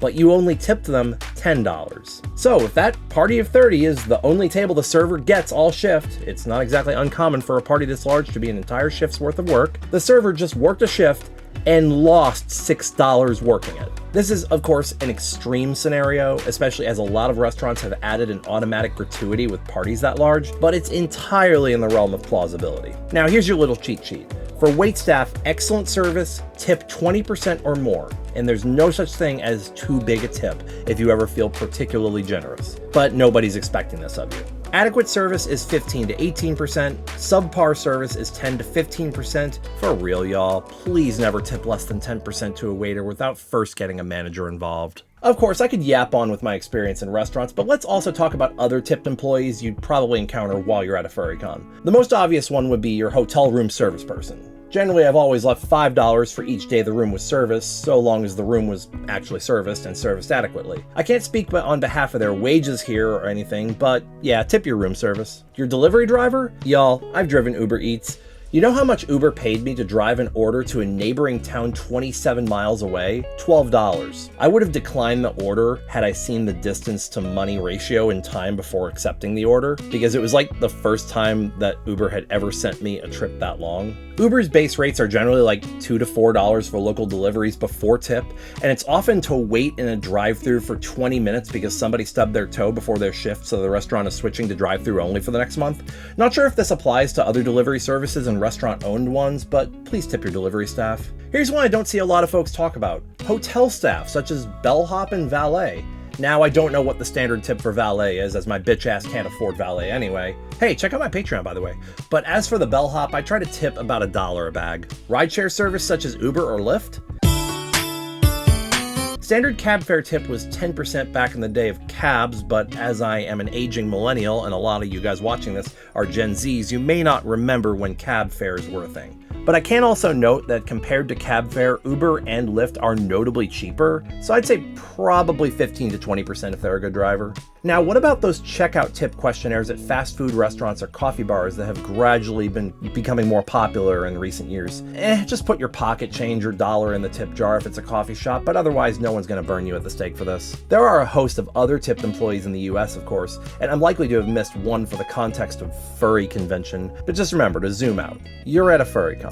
but you only tipped them $10. So if that party of 30 is the only table the server gets all shift, it's not exactly uncommon for a party this large to be an entire shift's worth of work, the server just worked a shift and lost $6 working it. This is, of course, an extreme scenario, especially as a lot of restaurants have added an automatic gratuity with parties that large, but it's entirely in the realm of plausibility. Now, here's your little cheat sheet. For waitstaff, excellent service, tip 20% or more, and there's no such thing as too big a tip if you ever feel particularly generous. But nobody's expecting this of you. Adequate service is 15 to 18%, subpar service is 10 to 15%. For real, y'all, please never tip less than 10% to a waiter without first getting a manager involved. Of course, I could yap on with my experience in restaurants, but let's also talk about other tipped employees you'd probably encounter while you're at a FurryCon. The most obvious one would be your hotel room service person. Generally, I've always left $5 for each day the room was serviced, so long as the room was actually serviced and serviced adequately. I can't speak on behalf of their wages here or anything, but yeah, tip your room service. Your delivery driver? Y'all, I've driven Uber Eats. You know how much Uber paid me to drive an order to a neighboring town 27 miles away? $12. I would have declined the order had I seen the distance to money ratio in time before accepting the order, because it was like the first time that Uber had ever sent me a trip that long. Uber's base rates are generally like $2 to $4 for local deliveries before tip, and it's often to wait in a drive-thru for 20 minutes because somebody stubbed their toe before their shift, so the restaurant is switching to drive-thru only for the next month. Not sure if this applies to other delivery services and restaurant-owned ones, but please tip your delivery staff. Here's one I don't see a lot of folks talk about. Hotel staff, such as bellhop and valet. Now, I don't know what the standard tip for valet is, as my bitch ass can't afford valet anyway. Hey, check out my Patreon, by the way. But as for the bellhop, I try to tip about $1 a bag. Rideshare service such as Uber or Lyft? Standard cab fare tip was 10% back in the day of cabs, but as I am an aging millennial, and a lot of you guys watching this are Gen Zs, you may not remember when cab fares were a thing. But I can also note that compared to cab fare, Uber and Lyft are notably cheaper, so I'd say probably 15 to 20% if they're a good driver. Now, what about those checkout tip questionnaires at fast food restaurants or coffee bars that have gradually been becoming more popular in recent years? Just put your pocket change or dollar in the tip jar if it's a coffee shop, but otherwise no one's going to burn you at the stake for this. There are a host of other tipped employees in the US, of course, and I'm likely to have missed one for the context of Furry convention, but just remember to zoom out. You're at a FurryCon.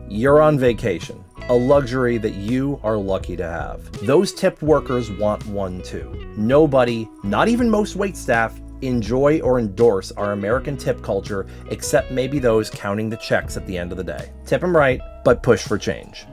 You're on vacation. A luxury that you are lucky to have. Those tipped workers want one too. Nobody, not even most waitstaff, enjoy or endorse our American tip culture, except maybe those counting the checks at the end of the day. Tip them right, but push for change.